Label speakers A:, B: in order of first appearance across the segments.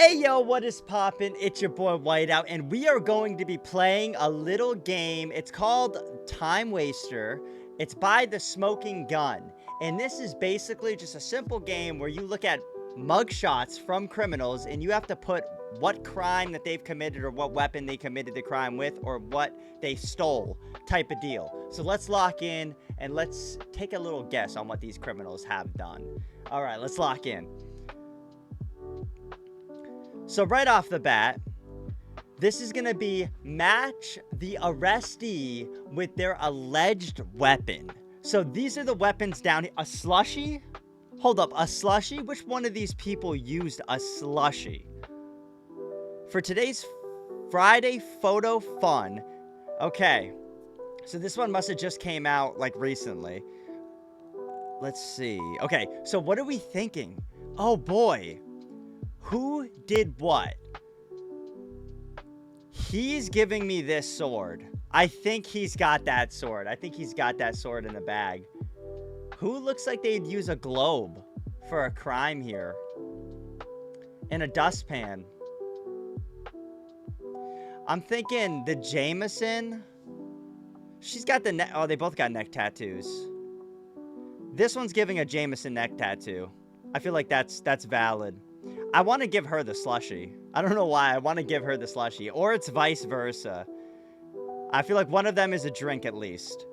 A: Hey yo, what is poppin'? It's your boy Whiteout, and we are going to be playing a little game. It's called Time Waster. It's by The Smoking Gun, and this is basically just a simple game where you look at mugshots from criminals, and you have to put what crime that they've committed or what weapon they committed the crime with or what they stole type of deal. So let's lock in and let's take a little guess on what these criminals have done. All right, let's lock in. So right off the bat, this is going to be match the arrestee with their alleged weapon. So these are the weapons down here. A slushie? Hold up, a slushie? Which one of these people used a slushie? For today's Friday photo fun. Okay, so this one must have just came out like recently. Let's see. Okay, so what are we thinking? Oh boy. Who did what? He's giving me this sword. I think he's got that sword. I think he's got that sword in the bag. Who looks like they'd use a globe for a crime here? And a dustpan. I'm thinking the Jameson. She's got the neck. Oh, they both got neck tattoos. This one's giving a Jameson neck tattoo. I feel like that's valid. I want to give her the slushie. I don't know why. I want to give her the slushie. Or it's vice versa. I feel like one of them is a drink at least.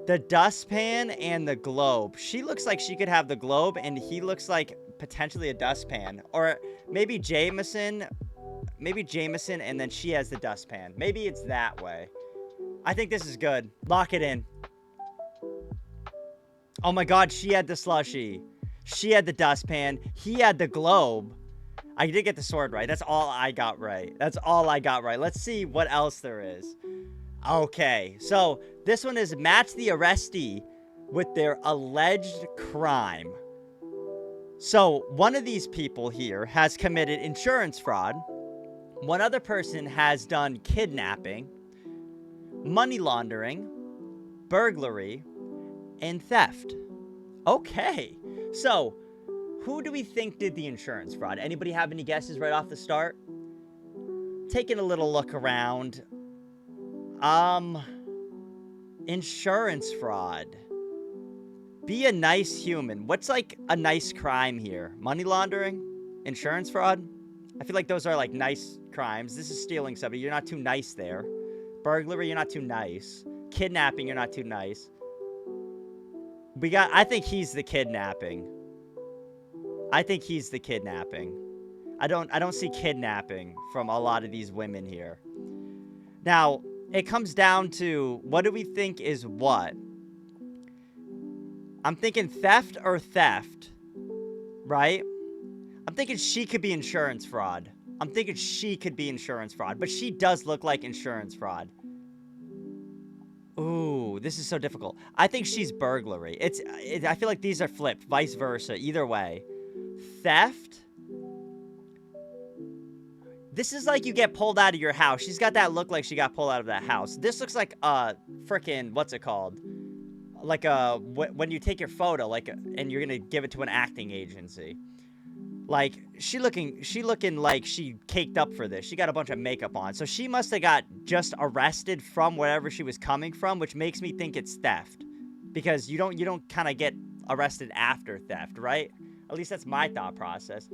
A: The dustpan and the globe. She looks like she could have the globe, and he looks like potentially a dustpan. Or maybe Jameson. Maybe Jameson, and then she has the dustpan. Maybe it's that way. I think this is good. Lock it in. Oh my god, she had the slushie. She had the dustpan. He had the globe. I did get the sword right. That's all I got right. That's all I got right. Let's see what else there is. Okay, so this one is match the arrestee with their alleged crime. So one of these people here has committed insurance fraud. One other person has done kidnapping, money laundering, burglary, and theft. Okay. So, who do we think did the insurance fraud? Anybody have any guesses right off the start? Taking a little look around. Insurance fraud. Be a nice human. What's like a nice crime here? Money laundering? Insurance fraud? I feel like those are like nice crimes. This is stealing somebody. You're not too nice there. Burglary, you're not too nice. Kidnapping, you're not too nice. I think he's the kidnapping. I think he's the kidnapping. I don't see kidnapping from a lot of these women here. Now, it comes down to what do we think is what? I'm thinking theft or theft, right? I'm thinking she could be insurance fraud. I'm thinking she could be insurance fraud, but she does look like insurance fraud. Ooh, this is so difficult. I think she's burglary. I feel like these are flipped, vice versa, either way. Theft? This is like you get pulled out of your house. She's got that look like she got pulled out of that house. This looks like frickin', what's it called? Like when you take your photo, and you're gonna give it to an acting agency. Like, she looking like she caked up for this. She got a bunch of makeup on. So she must have got just arrested from wherever she was coming from, which makes me think it's theft. Because you don't kind of get arrested after theft, right? At least that's my thought process.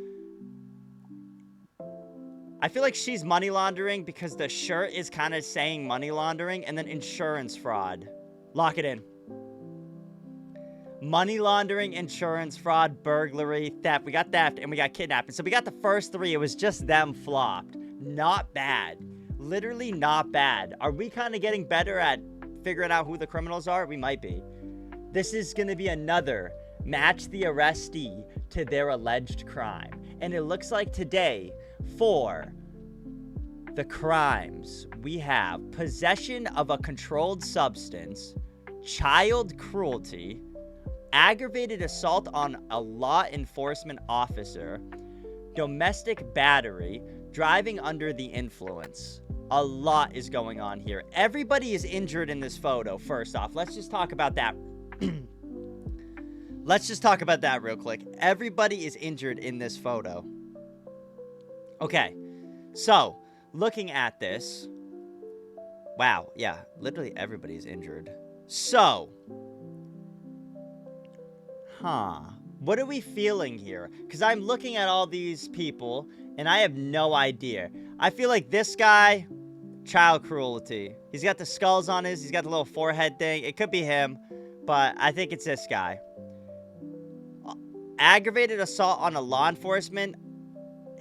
A: I feel like she's money laundering because the shirt is kind of saying money laundering, and then insurance fraud. Lock it in. Money laundering, insurance fraud, burglary, theft. We got theft and we got kidnapping. So we got the first three. It was just them flopped. Not bad. Literally not bad. Are we kind of getting better at figuring out who the criminals are? We might be. This is going to be another match the arrestee to their alleged crime. And it looks like today for the crimes we have possession of a controlled substance, child cruelty, aggravated assault on a law enforcement officer, domestic battery, driving under the influence. A lot is going on here. Everybody is injured in this photo, first off. Let's just talk about that. Let's just talk about that real quick. Everybody is injured in this photo. Okay, so looking at this, wow, yeah, literally everybody's injured. So, what are we feeling here? Because I'm looking at all these people, and I have no idea. I feel like this guy, child cruelty. He's got the skulls on he's got the little forehead thing. It could be him, but I think it's this guy. Aggravated assault on a law enforcement.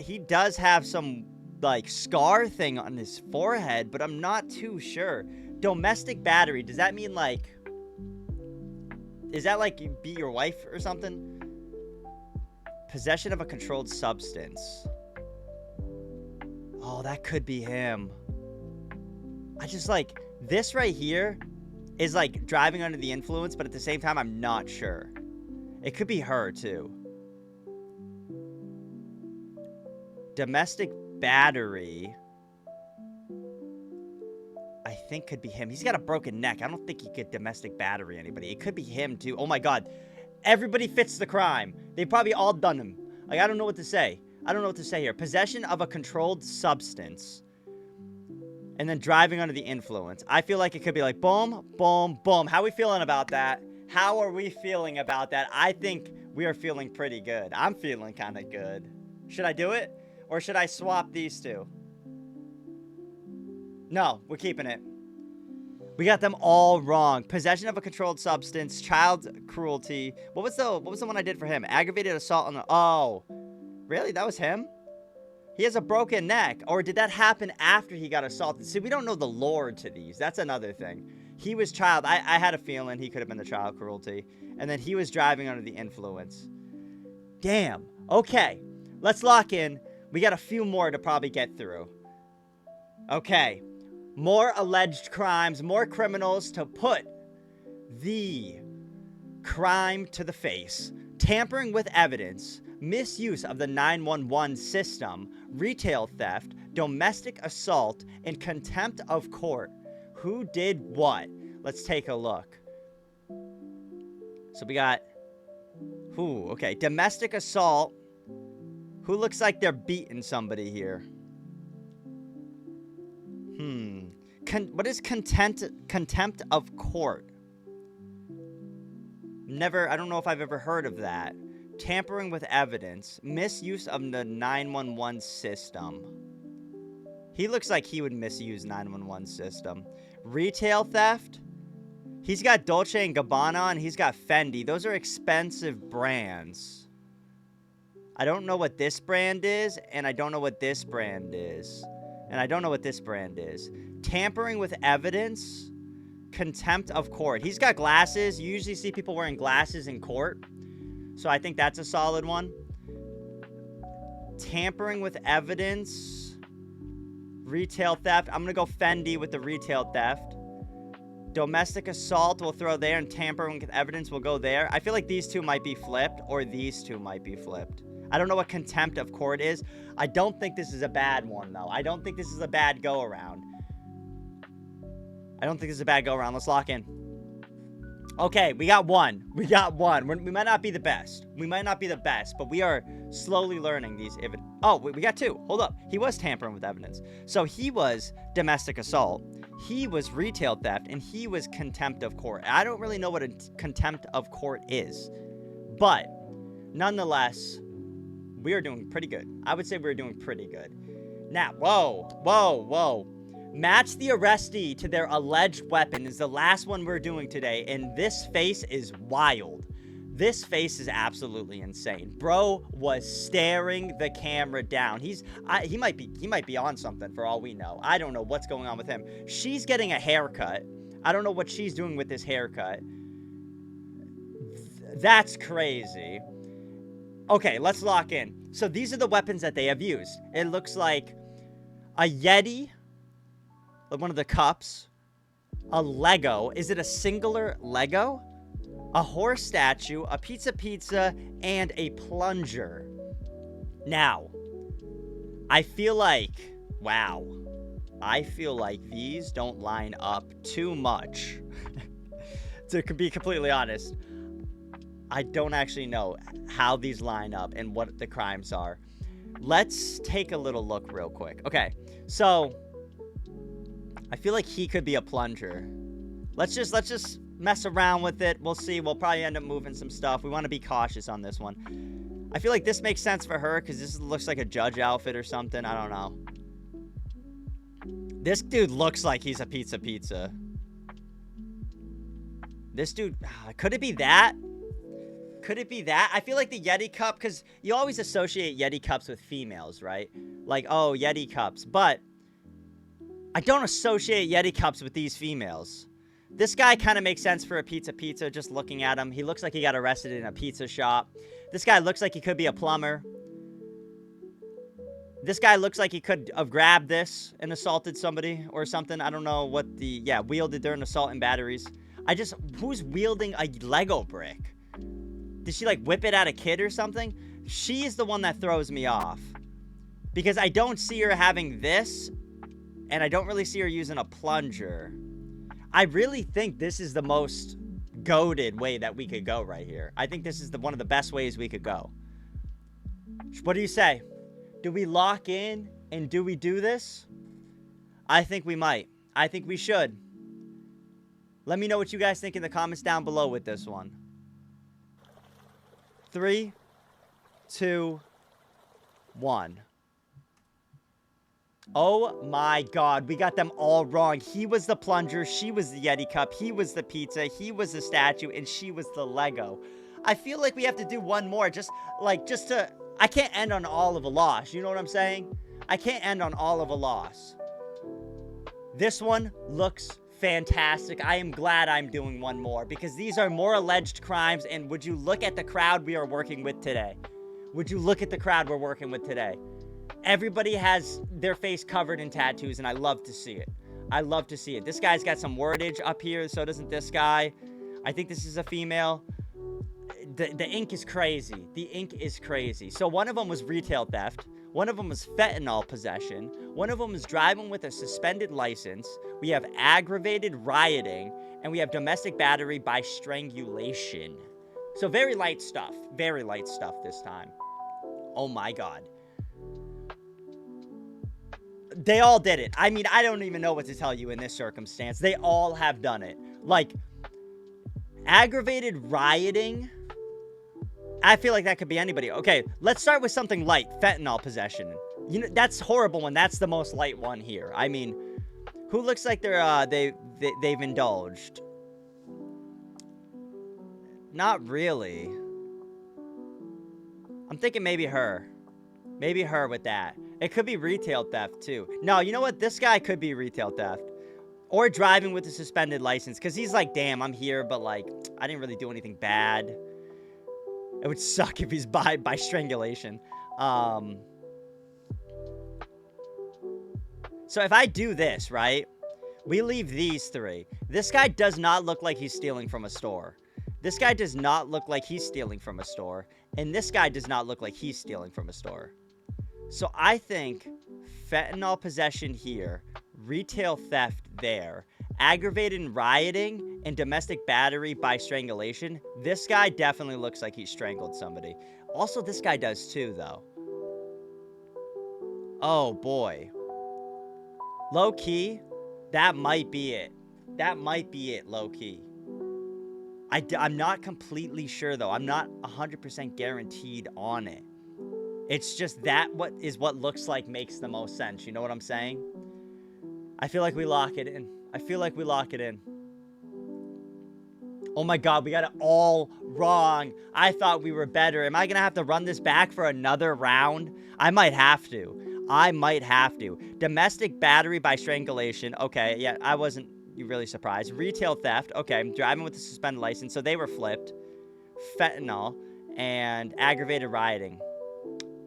A: He does have some, like, scar thing on his forehead, but I'm not too sure. Domestic battery, does that mean, like, is that like you beat your wife or something? Possession of a controlled substance. Oh, that could be him. I just, like, this right here is like driving under the influence, but at the same time, I'm not sure. It could be her too. Domestic battery, I think could be him. He's got a broken neck. I don't think he could domestic battery anybody. It could be him too. Oh my God. Everybody fits the crime. They've probably all done him. Like, I don't know what to say. I don't know what to say here. Possession of a controlled substance. And then driving under the influence. I feel like it could be like boom, boom, boom. How are we feeling about that? How are we feeling about that? I think we are feeling pretty good. I'm feeling kind of good. Should I do it? Or should I swap these two? No, we're keeping it. We got them all wrong. Possession of a controlled substance, child cruelty. What was the one I did for him? Aggravated assault on the... Oh, really? That was him? He has a broken neck. Or did that happen after he got assaulted? See, we don't know the lore to these. That's another thing. He was child. I had a feeling he could have been the child cruelty. And then he was driving under the influence. Damn. Okay. Let's lock in. We got a few more to probably get through. Okay. More alleged crimes. More criminals to put the crime to the face. Tampering with evidence. Misuse of the 911 system. Retail theft. Domestic assault. And contempt of court. Who did what? Let's take a look. So we got... Who? Okay. Domestic assault. Who looks like they're beating somebody here? What is contempt of court? I don't know if I've ever heard of that. Tampering with evidence. Misuse of the 911 system. He looks like he would misuse 911 system. Retail theft. He's got Dolce & Gabbana and he's got Fendi. Those are expensive brands. I don't know what this brand is, and I don't know what this brand is. And I don't know what this brand is. Tampering with evidence. Contempt of court. He's got glasses. You usually see people wearing glasses in court. So I think that's a solid one. Tampering with evidence. Retail theft. I'm going to go Fendi with the retail theft. Domestic assault we'll throw there, and tampering with evidence will go there. I feel like these two might be flipped, or these two might be flipped. I don't know what contempt of court is. I don't think this is a bad one, though. I don't think this is a bad go-around. Let's lock in. Okay, we got one. We might not be the best. But we are slowly learning these. Oh, we got two. Hold up. He was tampering with evidence. So he was domestic assault. He was retail theft. And he was contempt of court. I don't really know what a contempt of court is. But, nonetheless... we are doing pretty good. I would say we're doing pretty good. Now, whoa. Match the arrestee to their alleged weapon is the last one we're doing today, and this face is wild. This face is absolutely insane. Bro was staring the camera down. He might be on something for all we know. I don't know what's going on with him. She's getting a haircut. I don't know what she's doing with this haircut. That's crazy. Okay, let's lock in. So these are the weapons that they have used. It looks like a Yeti, like one of the cups, a Lego. Is it a singular Lego? A horse statue, a pizza, and a plunger. Now, I feel like these don't line up too much. To be completely honest. I don't actually know how these line up and what the crimes are. Let's take a little look real quick. Okay, so I feel like he could be a plunger. Let's just mess around with it. We'll see. We'll probably end up moving some stuff. We want to be cautious on this one. I feel like this makes sense for her because this looks like a judge outfit or something. I don't know. This dude looks like he's a pizza. This dude, could it be that? Could it be that? I feel like the Yeti cup, because you always associate Yeti cups with females, right? Like, oh, Yeti cups. But I don't associate Yeti cups with these females. This guy kind of makes sense for a pizza, just looking at him. He looks like he got arrested in a pizza shop. This guy looks like he could be a plumber. This guy looks like he could have grabbed this and assaulted somebody or something. I don't know what the... Yeah, wielded during assault and batteries. Who's wielding a Lego brick? Did she, like, whip it at a kid or something? She is the one that throws me off. Because I don't see her having this, and I don't really see her using a plunger. I really think this is the most goated way that we could go right here. I think this is one of the best ways we could go. What do you say? Do we lock in and do we do this? I think we might. I think we should. Let me know what you guys think in the comments down below with this one. 3, 2, 1. Oh my god, we got them all wrong. He was the plunger, she was the Yeti cup, he was the pizza, he was the statue, and she was the Lego. I feel like we have to do one more, just to... I can't end on all of a loss, you know what I'm saying? I can't end on all of a loss. This one looks fantastic. I am glad I'm doing one more, because these are more alleged crimes, and would you look at the crowd we are working with today? Would you look at the crowd we're working with today? Everybody has their face covered in tattoos, and I love to see it. I love to see it. This guy's got some wordage up here, so doesn't this guy. I think this is a female. The ink is crazy. The ink is crazy. So one of them was retail theft. One of them was fentanyl possession. One of them was driving with a suspended license. We have aggravated rioting. And we have domestic battery by strangulation. So very light stuff. Very light stuff this time. Oh my god. They all did it. I mean, I don't even know what to tell you in this circumstance. They all have done it. Like, aggravated rioting... I feel like that could be anybody. Okay, let's start with something light. Fentanyl possession. You know, that's horrible one. That's the most light one here. I mean, who looks like they've indulged? Not really. I'm thinking maybe her. Maybe her with that. It could be retail theft, too. No, you know what? This guy could be retail theft. Or driving with a suspended license. Because he's like, damn, I'm here, but, like, I didn't really do anything bad. It would suck if he's by strangulation. So if I do this, right? We leave these three. This guy does not look like he's stealing from a store. This guy does not look like he's stealing from a store. And this guy does not look like he's stealing from a store. So I think fentanyl possession here, retail theft there, aggravated rioting, and domestic battery by strangulation. This guy definitely looks like he strangled somebody. Also, this guy does too, though. Oh, boy. Low-key, that might be it. That might be it, low-key. I'm not completely sure, though. I'm not 100% guaranteed on it. It's just that what looks like makes the most sense. You know what I'm saying? I feel like we lock it in. I feel like we lock it in. Oh my god, we got it all wrong. I thought we were better. Am I going to have to run this back for another round? I might have to. I might have to. Domestic battery by strangulation. Okay, yeah, I wasn't really surprised. Retail theft. Okay, I'm driving with a suspended license, so they were flipped. Fentanyl and aggravated rioting.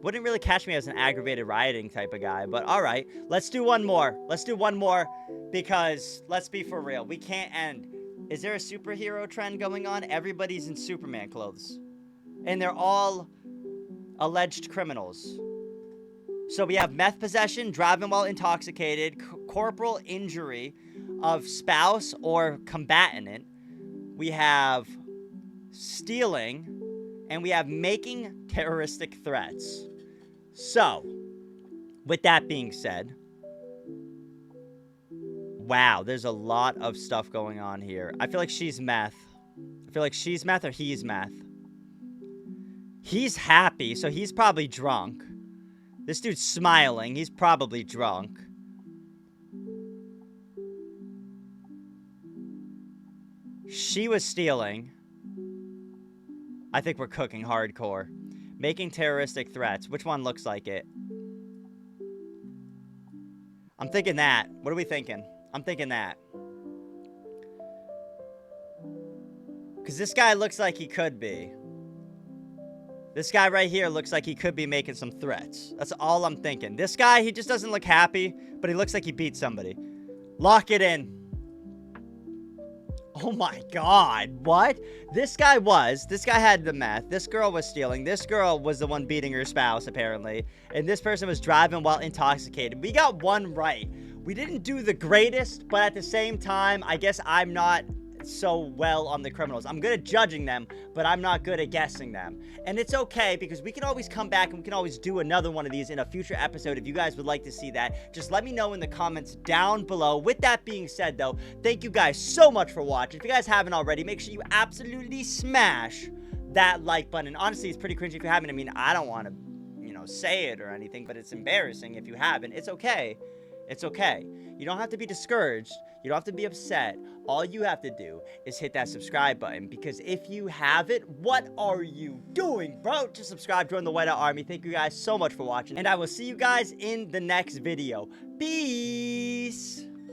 A: Wouldn't really catch me as an aggravated rioting type of guy, but all right. Let's do one more. Let's do one more because let's be for real. We can't end. Is there a superhero trend going on? Everybody's in Superman clothes. And they're all alleged criminals. So we have meth possession, driving while intoxicated, corporal injury of spouse or combatant. We have stealing, and we have making terroristic threats. So, with that being said, wow, there's a lot of stuff going on here. I feel like she's meth. I feel like she's meth or he's meth. He's happy, so he's probably drunk. This dude's smiling. He's probably drunk. She was stealing. I think we're cooking hardcore. Making terroristic threats. Which one looks like it? I'm thinking that. What are we thinking? I'm thinking that. Because this guy looks like he could be. This guy right here looks like he could be making some threats. That's all I'm thinking. This guy, he just doesn't look happy, but he looks like he beat somebody. Lock it in. Oh my god, what? This guy had the meth. This girl was stealing. This girl was the one beating her spouse, apparently. And this person was driving while intoxicated. We got one right. We didn't do the greatest, but at the same time, I guess I'm not so well on the criminals. I'm good at judging them, but I'm not good at guessing them. And it's okay, because we can always come back and we can always do another one of these in a future episode if you guys would like to see that. Just let me know in the comments down below. With that being said, though, thank you guys so much for watching. If you guys haven't already, make sure you absolutely smash that like button. And honestly, it's pretty cringy if you haven't. I mean, I don't want to, say it or anything, but it's embarrassing if you haven't. It's okay. It's okay. You don't have to be discouraged. You don't have to be upset. All you have to do is hit that subscribe button, because if you haven't, what are you doing, bro? Just subscribe, join the Whiteout Army. Thank you guys so much for watching, and I will see you guys in the next video. Peace!